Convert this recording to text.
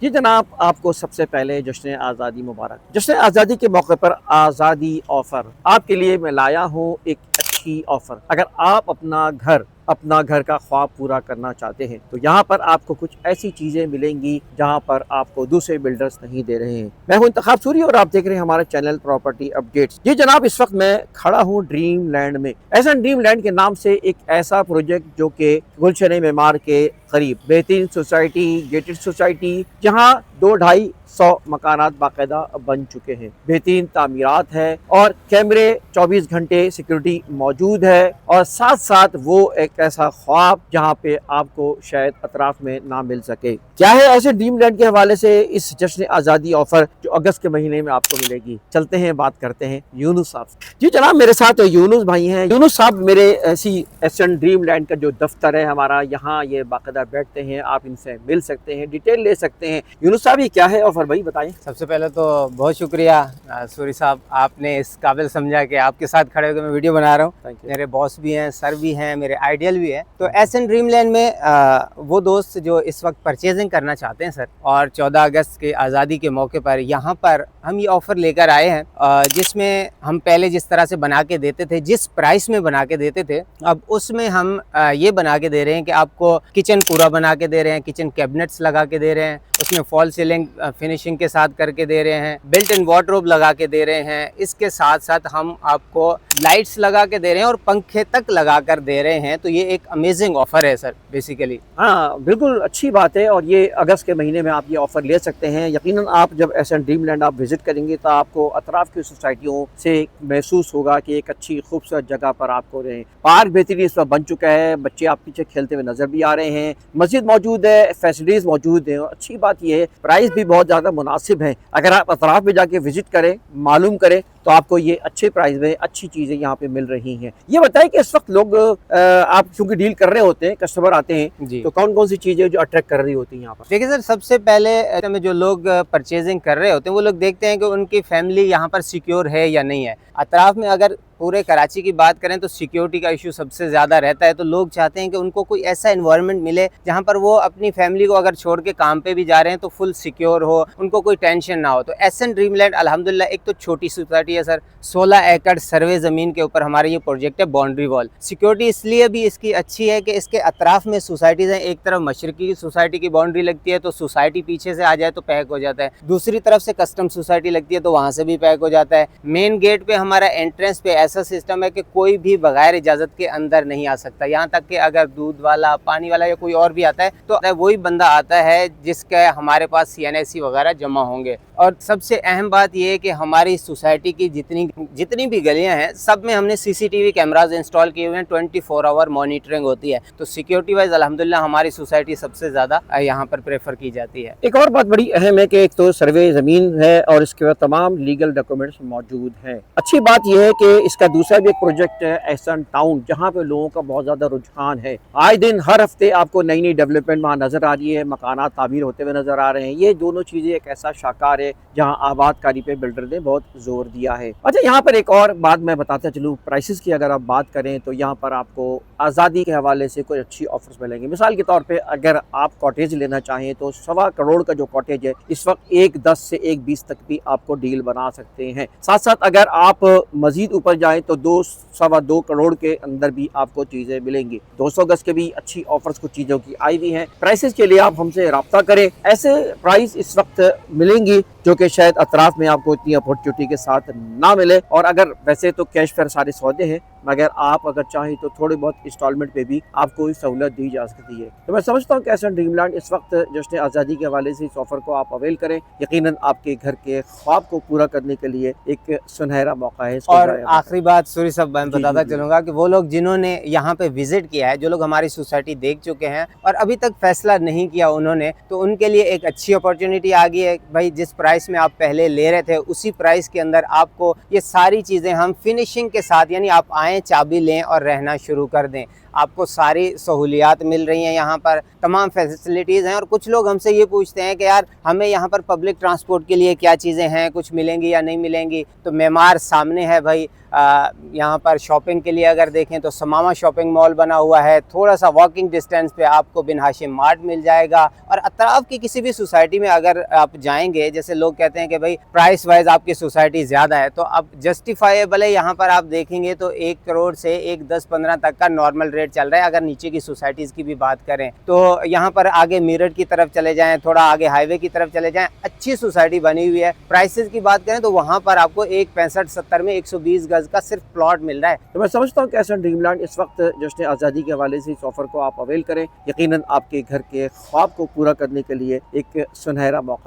जी जनाब, आपको सबसे पहले जश्न आज़ादी मुबारक। जश्न आज़ादी के मौके पर आज़ादी ऑफ़र आपके लिए मैं लाया हूँ एक अच्छी ऑफ़र। अगर आप अपना घर का ख्वाब पूरा करना चाहते हैं तो यहाँ पर आपको कुछ ऐसी चीज़ें मिलेंगी जहाँ पर आपको दूसरे बिल्डर्स नहीं दे रहे हैं। मैं हूँ इंतखाब सूरी और आप देख रहे हैं हमारा चैनल प्रॉपर्टी अपडेट्स। जी जनाब, इस वक्त मैं खड़ा हूँ ड्रीम लैंड में। एहसन ड्रीम लैंड के नाम से एक ऐसा प्रोजेक्ट जो कि गुलशन मेमार के करीब बेहतरीन सोसाइटी, गेटेड सोसाइटी, जहाँ 2-250 मकानात बाकायदा बन चुके हैं। बेहतरीन तामीरात है और कैमरे 24 घंटे सिक्योरिटी मौजूद है और साथ साथ वो एक ऐसा ख्वाब जहाँ पे आपको शायद अतराफ में ना मिल सके। क्या है ऐसे ड्रीम लैंड के हवाले से इस जश्न आज़ादी ऑफर जो अगस्त के महीने में आपको मिलेगी। चलते हैं, बात करते हैं यूनुस साहब। जी जनाब, मेरे साथ यूनुस भाई हैं। यूनुस साहब मेरे ऐसी एसन ड्रीम लैंड का जो दफ्तर है हमारा, यहाँ ये बाकायदा बैठते हैं, आप इनसे मिल सकते हैं, डिटेल ले सकते हैं। यूनुस साहब, ये क्या है ऑफर भाई बताएं। सबसे पहले तो बहुत शुक्रिया सूरी साहब, आपने इस काबिल समझा कि आपके साथ खड़े होकर मैं वीडियो बना रहा हूँ। मेरे बॉस भी हैं, सर भी हैं, मेरे आइडियल भी हैं। तो एसन ड्रीम लैंड में वो दोस्त जो इस वक्त परचेजिंग करना चाहते हैं सर, और 14 अगस्त के आज़ादी के मौके पर यहाँ पर हम ये ऑफ़र लेकर आए हैं, जिसमें हम पहले जिस तरह से बना के देते थे, जिस प्राइस में बना के देते थे, अब उसमें हम ये बना के दे रहे हैं कि आपको किचन पूरा बना के दे रहे हैं, किचन कैबिनेट्स लगा के दे रहे हैं, उसमें फॉल सीलिंग फिनिशिंग के साथ करके दे रहे हैं, बिल्ट इन वार्डरोब लगा के दे रहे हैं। इसके साथ साथ हम आपको लाइट्स लगा के दे रहे हैं और पंखे तक लगा कर दे रहे हैं। तो ये एक अमेजिंग ऑफर है सर बेसिकली। हाँ बिल्कुल, अच्छी बात है और ये अगस्त के महीने में आप ये ऑफर ले सकते हैं। यकीनन आप जब एसन ड्रीम लैंड आप विजिट करेंगे तो आपको अतराफ की सोसाइटियों से महसूस होगा कि एक अच्छी खूबसूरत जगह पर आपको रहें। पार्क बेहतरीन इस पर बन चुका है, बच्चे आप पीछे खेलते हुए नजर भी आ रहे हैं, मस्जिद मौजूद है, फैसिलिटीज मौजूद है। अच्छी बात यह है प्राइस भी बहुत ज़्यादा मुनासिब है। अगर आप अतराफ में जाके विजिट करें, मालूम करें, तो आपको ये अच्छे प्राइस में अच्छी चीज़ें यहाँ पे मिल रही हैं। ये बताएं कि इस वक्त लोग आप क्योंकि डील कर रहे होते हैं, कस्टमर आते हैं, तो कौन कौन सी चीज़ें जो अट्रैक्ट कर रही होती हैं यहाँ पर? देखिए सर, सबसे पहले में जो लोग परचेजिंग कर रहे होते हैं वो लोग देखते हैं कि उनकी फैमिली यहाँ पर सिक्योर है या नहीं है। अतराफ में अगर पूरे कराची की बात करें तो सिक्योरिटी का इशू सबसे ज़्यादा रहता है। तो लोग चाहते हैं कि उनको कोई ऐसा एनवायरनमेंट मिले जहाँ पर वो अपनी फैमिली को अगर छोड़ के काम पे भी जा रहे हैं तो फुल सिक्योर हो, उनको कोई टेंशन ना हो। तो एसन ड्रीम लैंड अल्हम्दुलिल्लाह एक तो छोटी सोसाइटी है सर, 16 एकड़ सर्वे ज़मीन के ऊपर हमारा ये प्रोजेक्ट है। बाउंड्री वॉल सिक्योरिटी इसलिए भी इसकी अच्छी है कि इसके अतराफ में सोसाइटीज़ हैं। एक तरफ मशरकी सोसाइटी की बाउंड्री लगती है तो सोसाइटी पीछे से आ जाए तो पैक हो जाता है, दूसरी तरफ से कस्टम सोसाइटी लगती है तो वहाँ से भी पैक हो जाता है। मेन गेट पे हमारा एंट्रेंस पे ऐसा सिस्टम है कि कोई भी बगैर इजाज़त के अंदर नहीं आ सकता। यहाँ तक कि अगर दूध वाला, पानी वाला या कोई और भी आता है तो वही बंदा आता है जिसके हमारे पास CNSC वगैरह जमा होंगे। और सबसे अहम बात यह है कि हमारी सोसाइटी की जितनी भी गलियाँ हैं सब में हमने CCTV कैमराज इंस्टॉल किए हुए हैं। 24 आवर मॉनिटरिंग होती है। तो सिक्योरिटी वाइज अल्हम्दुलिल्लाह हमारी सोसाइटी सबसे ज़्यादा यहाँ पर प्रेफर की जाती है। एक और बात बड़ी अहम है कि एक तो सर्वे ज़मीन है और इसके बाद तमाम लीगल डॉक्यूमेंट्स मौजूद हैं। अच्छी बात यह है कि इसका दूसरा भी एक प्रोजेक्ट है एहसन टाउन, जहाँ पे लोगों का बहुत ज़्यादा रुझान है। आए दिन हर हफ्ते आपको नई नई डेवलपमेंट वहाँ नज़र आ रही है, मकानात तामीर होते हुए नज़र आ रहे हैं। ये दोनों चीज़ें एक ऐसा शाकार है जहाँ आबादकारी पे बिल्डर ने बहुत जोर दिया है। अच्छा, यहाँ पर एक और बात मैं बताता चलूँ, प्राइसेस की अगर आप बात करें तो यहाँ पर आपको आज़ादी के हवाले से कुछ अच्छी ऑफर्स मिलेंगे। मिसाल के तौर पर अगर आप कॉटेज लेना चाहें तो 1.25 करोड़ का जो कॉटेज है इस वक्त 1.10 से 1.20 तक भी आपको डील बना सकते हैं। साथ साथ अगर आप मजीद ऊपर जाएं तो 2-2.25 करोड़ के अंदर भी आपको चीज़ें मिलेंगी। 200 गज के भी अच्छी ऑफर्स कुछ चीज़ों की आई हुई हैं। प्राइसेस के लिए आप हमसे रब्ता करें। ऐसे प्राइस इस वक्त मिलेंगी जो कि शायद अतराफ में आपको इतनी अपॉर्चुनिटी के साथ ना मिले। और अगर वैसे तो कैश पर सारे सौदे हैं, मगर आप अगर चाहें तो थोड़ी बहुत इंस्टॉलमेंट पे भी आपको सहूलत दी जा सकती है। तो मैं समझता हूँ कि एसन ड्रीम लैंड इस वक्त जश्न आज़ादी के हवाले से इस ऑफर को आप अवेल करें। यकीनन आपके घर के ख्वाब को पूरा करने के लिए एक सुनहरा मौका है। और आखिरी बात सूरी साहब मैं बताता चलूँगा कि वो लोग जिन्होंने यहाँ पे विजिट किया है, जो लोग हमारी सोसाइटी देख चुके हैं और अभी तक फैसला नहीं किया उन्होंने, तो उनके लिए एक अच्छी अपॉर्चुनिटी आ गई है। भाई जिस प्राइस में आप पहले ले रहे थे उसी प्राइस के अंदर आपको ये सारी चीज़ें हम फिनिशिंग के साथ, यानी आप आएँ, चाबी लें और रहना शुरू कर दें। आपको सारी सहूलियात मिल रही हैं, यहाँ पर तमाम फैसिलिटीज़ हैं। और कुछ लोग हमसे ये पूछते हैं कि यार हमें यहाँ पर पब्लिक ट्रांसपोर्ट के लिए क्या चीज़ें हैं, कुछ मिलेंगी या नहीं मिलेंगी। तो मेमार सामने है भाई, यहाँ पर शॉपिंग के लिए अगर देखें तो समामा शॉपिंग मॉल बना हुआ है, थोड़ा सा वॉकिंग डिस्टेंस पे आपको बिन हाशिम मार्ट मिल जाएगा। और अतराफ की किसी भी सोसाइटी में अगर आप जाएंगे, जैसे लोग कहते हैं कि भाई प्राइस वाइज आपकी सोसाइटी ज़्यादा है, तो अब जस्टिफाइबल है। यहाँ पर आप देखेंगे तो 1 करोड़ से 1-10-15 तक का नॉर्मल रेट चल रहा है। अगर नीचे की सोसाइटीज़ की भी बात करें तो यहाँ पर आगे मीरठ की तरफ चले जाएँ, थोड़ा आगे हाईवे की तरफ चले जाएँ, अच्छी सोसाइटी बनी हुई है। प्राइसेस की बात करें तो वहाँ पर आपको 1.65-70 में 120 गज का सिर्फ प्लॉट मिल रहा है। तो मैं समझता हूँ कि एहसान ड्रीमलैंड इस वक्त जश्न आज़ादी के हवाले से इस ऑफ़र को आप अवेल करें। यकीनन आपके घर के ख्वाब को पूरा करने के लिए एक सुनहरा मौका है।